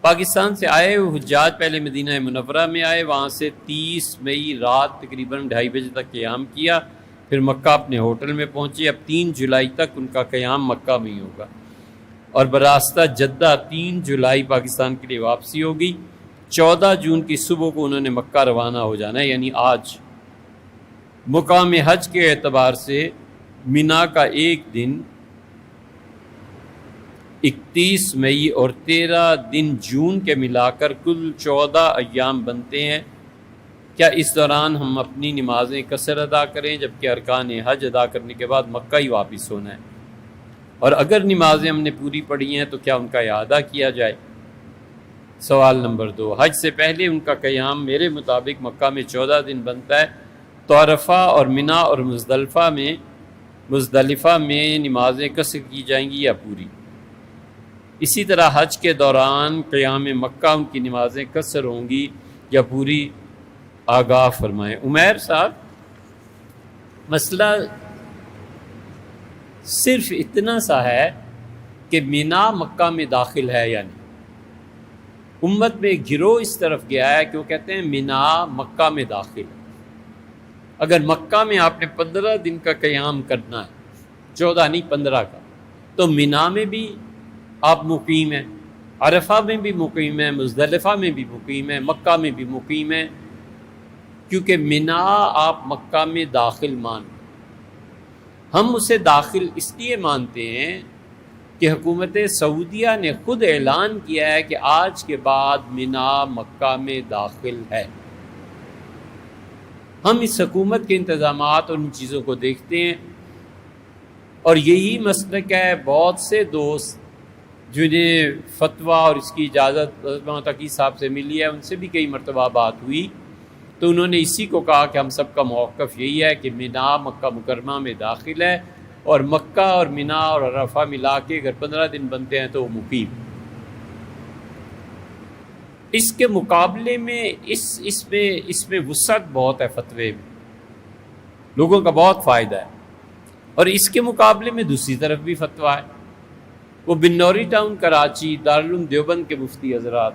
پاکستان سے آئے وہ حجاج پہلے مدینہ منورہ میں آئے، وہاں سے 30 مئی رات تقریباً 2:30 بجے تک قیام کیا، پھر مکہ اپنے ہوٹل میں پہنچے۔ اب 3 جولائی تک ان کا قیام مکہ میں ہی ہوگا، اور براستہ جدہ 3 جولائی پاکستان کے لیے واپسی ہوگی۔ 14 جون کی صبح کو انہوں نے مکہ روانہ ہو جانا ہے، یعنی آج۔ مقام حج کے اعتبار سے مینا کا ایک دن 31 مئی اور 13 دن جون کے ملا کر کل 14 ایام بنتے ہیں۔ کیا اس دوران ہم اپنی نمازیں قصر ادا کریں، جبکہ ارکان حج ادا کرنے کے بعد مکہ ہی واپس ہونا ہے؟ اور اگر نمازیں ہم نے پوری پڑھی ہیں تو کیا ان کا اعادہ کیا جائے؟ سوال نمبر 2، حج سے پہلے ان کا قیام میرے مطابق مکہ میں 14 دن بنتا ہے، تو عرفہ اور مینا اور مزدلفہ میں نمازیں قصر کی جائیں گی یا پوری؟ اسی طرح حج کے دوران قیام مکہ ان کی نمازیں قصر ہوں گی یا پوری؟ آگاہ فرمائیں۔ عمیر صاحب، مسئلہ صرف اتنا سا ہے کہ مینا مکہ میں داخل ہے یا نہیں۔ امت میں گروہ اس طرف گیا ہے کہ وہ کہتے ہیں مینا مکہ میں داخل ہے۔ اگر مکہ میں آپ نے 15 دن کا قیام کرنا ہے، 14 نہیں 15 کا، تو مینا میں بھی آپ مقیم ہیں، عرفہ میں بھی مقیم ہیں، مزدلفہ میں بھی مقیم ہیں، مکہ میں بھی مقیم ہیں، کیونکہ مینا آپ مکہ میں داخل مانتے ہیں۔ ہم اسے داخل اس لیے مانتے ہیں کہ حکومت سعودیہ نے خود اعلان کیا ہے کہ آج کے بعد مینا مکہ میں داخل ہے۔ ہم اس حکومت کے انتظامات اور ان چیزوں کو دیکھتے ہیں، اور یہی مسلک ہے بہت سے دوست جنہیں فتویٰ اور اس کی اجازت مولانا تقی صاحب سے ملی ہے، ان سے بھی کئی مرتبہ بات ہوئی، تو انہوں نے اسی کو کہا کہ ہم سب کا موقف یہی ہے کہ مینا مکہ مکرمہ میں داخل ہے، اور مکہ اور مینا اور عرفہ ملا کے اگر 15 دن بنتے ہیں تو وہ مقیم۔ اس کے مقابلے میں اس میں وسعت بہت ہے، فتوے میں لوگوں کا بہت فائدہ ہے، اور اس کے مقابلے میں دوسری طرف بھی فتویٰ ہے۔ وہ بنوری ٹاؤن کراچی دارالعلوم دیوبند کے مفتی حضرات،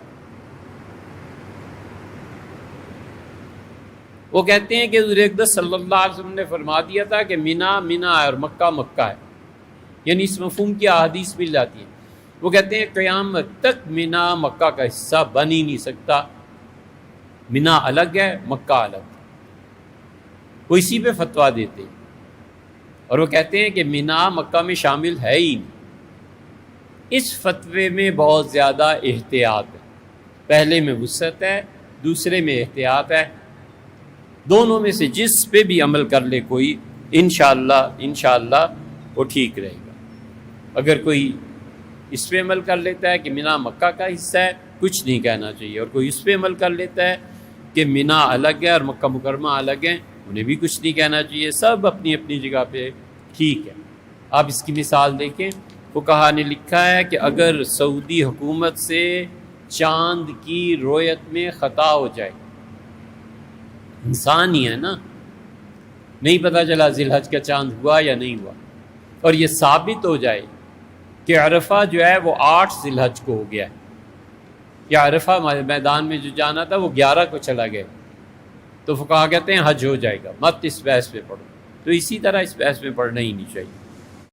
وہ کہتے ہیں کہ حضور اقدس صلی اللہ علیہ وسلم نے فرما دیا تھا کہ مینا مینا ہے اور مکہ مکہ ہے، یعنی اس مفہوم کی احادیث مل جاتی ہیں۔ وہ کہتے ہیں قیامت تک مینا مکہ کا حصہ بن ہی نہیں سکتا، مینا الگ ہے، مکہ الگ ہے، وہ اسی پہ فتویٰ دیتے ہیں، اور وہ کہتے ہیں کہ مینا مکہ میں شامل ہے ہی نہیں۔ اس فتوے میں بہت زیادہ احتیاط ہے، پہلے میں وسعت ہے، دوسرے میں احتیاط ہے، دونوں میں سے جس پہ بھی عمل کر لے کوئی، انشاءاللہ وہ ٹھیک رہے گا۔ اگر کوئی اس پہ عمل کر لیتا ہے کہ مینا مکہ کا حصہ ہے، کچھ نہیں کہنا چاہیے، اور کوئی اس پہ عمل کر لیتا ہے کہ مینا الگ ہے اور مکہ مکرمہ الگ ہیں، انہیں بھی کچھ نہیں کہنا چاہیے، سب اپنی اپنی جگہ پہ ٹھیک ہے۔ آپ اس کی مثال دیکھیں، فقہا نے لکھا ہے کہ اگر سعودی حکومت سے چاند کی رویت میں خطا ہو جائے، انسان ہی ہے نا، نہیں پتہ چلا ذی الحج کا چاند ہوا یا نہیں ہوا، اور یہ ثابت ہو جائے کہ عرفہ جو ہے وہ 8 ذی الحج کو ہو گیا ہے، یا عرفہ میدان میں جو جانا تھا وہ 11 کو چلا گیا، تو فقہا کہتے ہیں حج ہو جائے گا، مت اس بحث پہ پڑھو۔ تو اسی طرح اس بحث میں پڑھنا ہی نہیں چاہیے۔